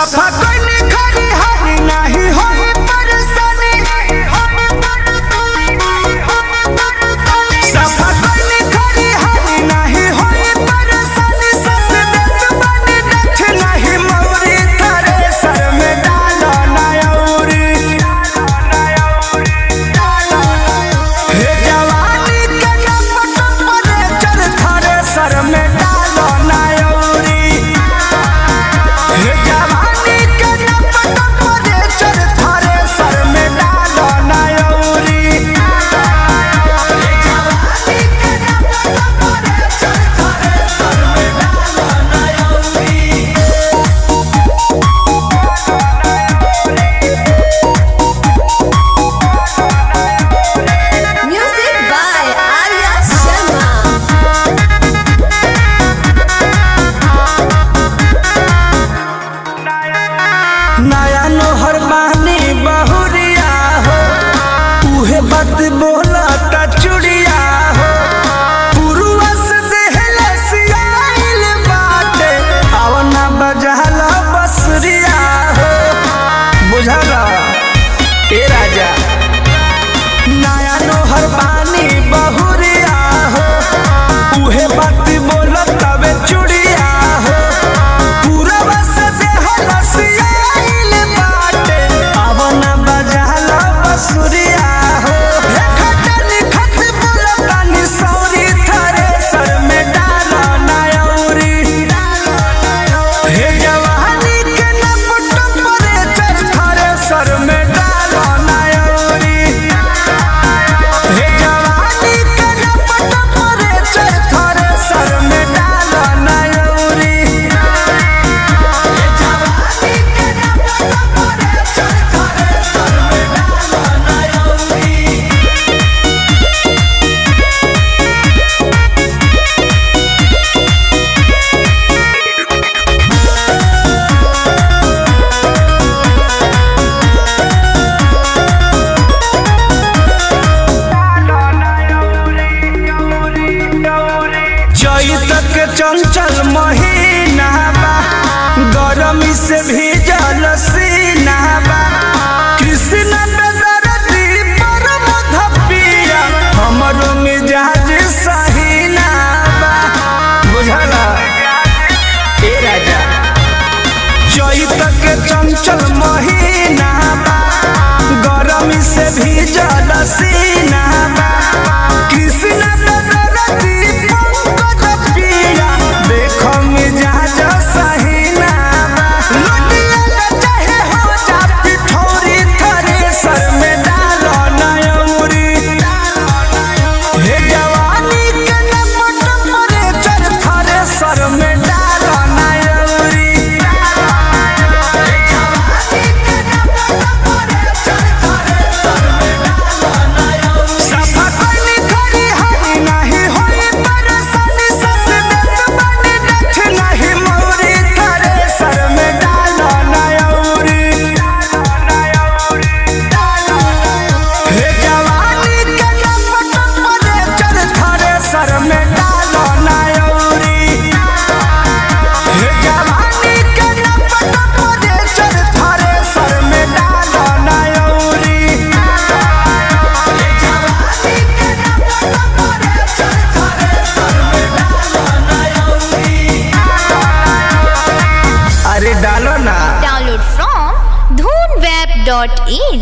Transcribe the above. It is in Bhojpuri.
सफा कोई खरी हरी नहीं होई परेशानी, सफा कोई खरी हरी नहीं होई परेशानी। सस देत बनी देख नहीं मौरी थारे सर में डालो नयौरी। हे जवानी के नपट परे चल थारे सर में डालो नयौरी। हे जवानी के नपट परे चल थारे सर में डालो नयौरी। हे जवानी के नपट परे चल थारे सर में डालो नयौरी। Music by Arya Sharma. नया नोहर बानी बहुरिया हो, उहे बात बोला ता चुड़िया हो। पुरुआ से देहले सियाइल बाटे, आवना बजाला बसरिया हो। बुझला ए राजा, नया नोहर बानी बहुरिया हो, उहे बात बोला तबे चुड़िया हो। पुरुआ से देहले सियाइल बाटे, आवना बजाला बसरिया हो। हे खटनी खट बोला तानी सौरी थारे सर में डालो नयौरी। हे जवानी के नपट परे चल थारे सर में डालो नयौरी। हे जवानी के नपट परे चल थारे सर में डालो नयौरी। हे जवानी के नपट परे चल थारे सर में डालो नयौरी। चैत के चंचल महीना बा, गरमी से भीजल सीना बा। कृष्ण बेदर्दी पर मध पिया, हमरो मिजाज सहीना बा। बुझला ए राजा, चैत के चंचल महीना बा, गरमी से भीजल सीना बा। कृष्ण बेदर्दी पंकज पिया, देखो मिजाज सहीना बा। लुटिया न चाहे हो जा पिठौरी, थारे सर में डालो नयौरी। हे जवानी के नपट परे चल थारे सर में डालो नयौरी। हे जवानी के नपट परे चल थारे सर में डालो नयौरी। सफा कोई खरी हरी नहीं होई परेशानी। सस देत बनी देख नहीं मौरी थारे सर में डालो नयौरी। हे जवानी के नपट परे चल थारे सर में डालो नयौरी। हे जवानी के नपट परे चल थारे सर में डालो नयौरी। हे जवानी के नपट परे चल थारे सर में डालो नयौरी। अरे डालो ना। Download from dhoonweb.in.